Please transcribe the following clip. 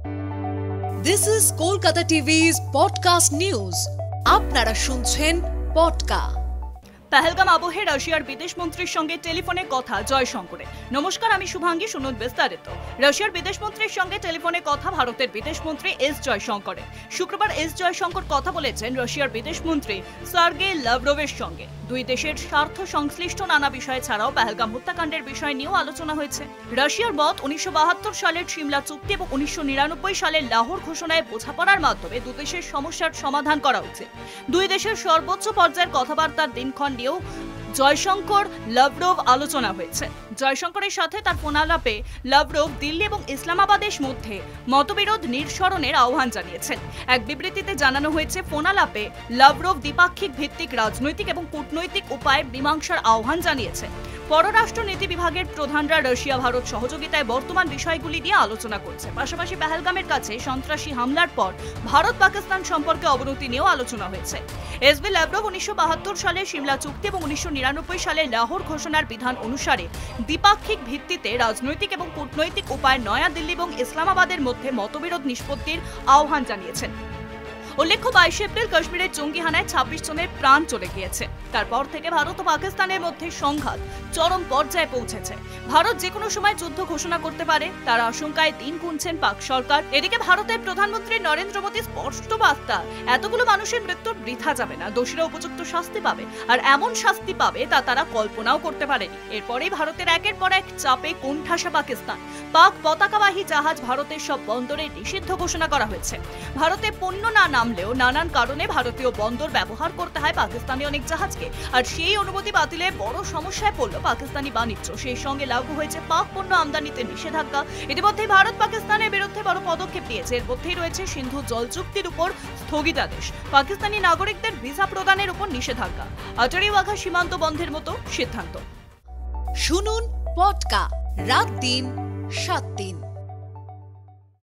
This is Kolkata TV's podcast news. আপনারা শুনছেন পডকা। पहलगाम आबहे রাশিয়ার বিদেশ মন্ত্রীর সঙ্গে টেলিফোনে কথা জয়শঙ্করের। নমস্কার, আমি শুভাঙ্গী। শুনুন বিস্তারিত। রাশিয়ার বিদেশ মন্ত্রীর সঙ্গে টেলিফোনে কথা ভারতের বিদেশ মন্ত্রী এস জয়শঙ্করের। শুক্রবার এস জয়শঙ্কর কথা বলেছেন রাশিয়ার বিদেশ মন্ত্রী সার্গেই লাভরভের সঙ্গে। দুই দেশের স্বার্থ সংশ্লিষ্ট নানা বিষয় ছাড়াও পহলগাম হত্যাকাণ্ডের বিষয় নিয়েও আলোচনা হয়েছে। রাশিয়ার মত 1972 সালের সিমলা চুক্তি এবং 1999 সালের লাহোর ঘোষণায় বোঝাপড়ার মাধ্যমে দু দেশের সমস্যার সমাধান করা উচিত। দুই দেশের সর্বোচ্চ পর্যায়ের কথাবার্তার দিনক্ষণ নিয়েও জয়শঙ্কর লাভরভ আলোচনা হয়েছে। জয়শঙ্করের সাথে তার ফোনালাপে লাভরভ দিল্লি এবং ইসলামাবাদের মধ্যে মতবিরোধ নিরসনের আহ্বান জানিয়েছেন। এক বিবৃতিতে জানানো হয়েছে, ফোনালাপে লাভরভ দ্বিপাক্ষিক ভিত্তিক রাজনৈতিক এবং কূটনৈতিক উপায়ে মীমাংসার আহ্বান জানিয়েছেন। পররাষ্ট্র নীতি বিভাগের প্রধানরা রাশিয়া ভারত সহযোগিতায় বর্তমান বিষয়গুলি নিয়ে আলোচনা করছে। পাশাপাশি পহলগামের কাছে সন্ত্রাসী হামলার পর ভারত পাকিস্তান সম্পর্কে অবনতি নিয়েও আলোচনা হয়েছে। এসবি লাভরভ 1972 সালে সিমলা চুক্তি এবং 1999 সালে লাহোর ঘোষণার বিধান অনুসারে দ্বিপাক্ষিক ভিত্তিতে রাজনৈতিক এবং কূটনৈতিক উপায়ে নয়াদিল্লি এবং ইসলামাবাদের মধ্যে মতবিরোধ নিষ্পত্তির আহ্বান জানিয়েছেন। উল্লেখ্য, 22 এপ্রিল কাশ্মীরের জঙ্গি হানায় 26 জনের প্রাণ চলে গিয়েছে। তারপর থেকে ভারত ও পাকিস্তানের মধ্যে সংঘাত চরম পর্যায়ে পৌঁছেছে। ভারত যে কোনো সময় যুদ্ধ ঘোষণা করতে পারে, তার আশঙ্কায় দিন গুনছেন পাক সরকার। এদিকে ভারতের প্রধানমন্ত্রী নরেন্দ্র মোদী স্পষ্ট বার্তা, এতগুলো মানুষের মৃত্যুর বৃথা যাবে না, দোষীরা উপযুক্ত শাস্তি পাবে, আর এমন শাস্তি পাবে তা তারা কল্পনাও করতে পারেনি। এরপরেই ভারতের একের পর এক চাপে কোণঠাসা পাকিস্তান। পাক পতাকাবাহী জাহাজ ভারতের সব বন্দরে নিষিদ্ধ ঘোষণা করা হয়েছে। ভারতে পণ্য না নামলেও নানান কারণে ভারতীয় বন্দর ব্যবহার করতে হয় পাকিস্তানি অনেক জাহাজকে, আর সেই অনুমতি বাতিলে বড় সমস্যায় পড়ল পাকিস্তানি বাণিজ্য। সেই সঙ্গে লাগু হয়েছে পাক পণ্য আমদানিতে নিষেধাজ্ঞা। ইতিমধ্যে ভারত পাকিস্তানের বিরুদ্ধে বড় পদক্ষেপ নিয়েছে। এর মধ্যেই রয়েছে সিন্ধু জল চুক্তির উপর স্থগিতাদেশ, পাকিস্তানি নাগরিকদের ভিসা প্রদানের উপর নিষেধাজ্ঞা, আটারি ওয়াঘা সীমান্ত বন্ধের মতো সিদ্ধান্ত। শুনুন পডকা রাত দিন 7 দিন।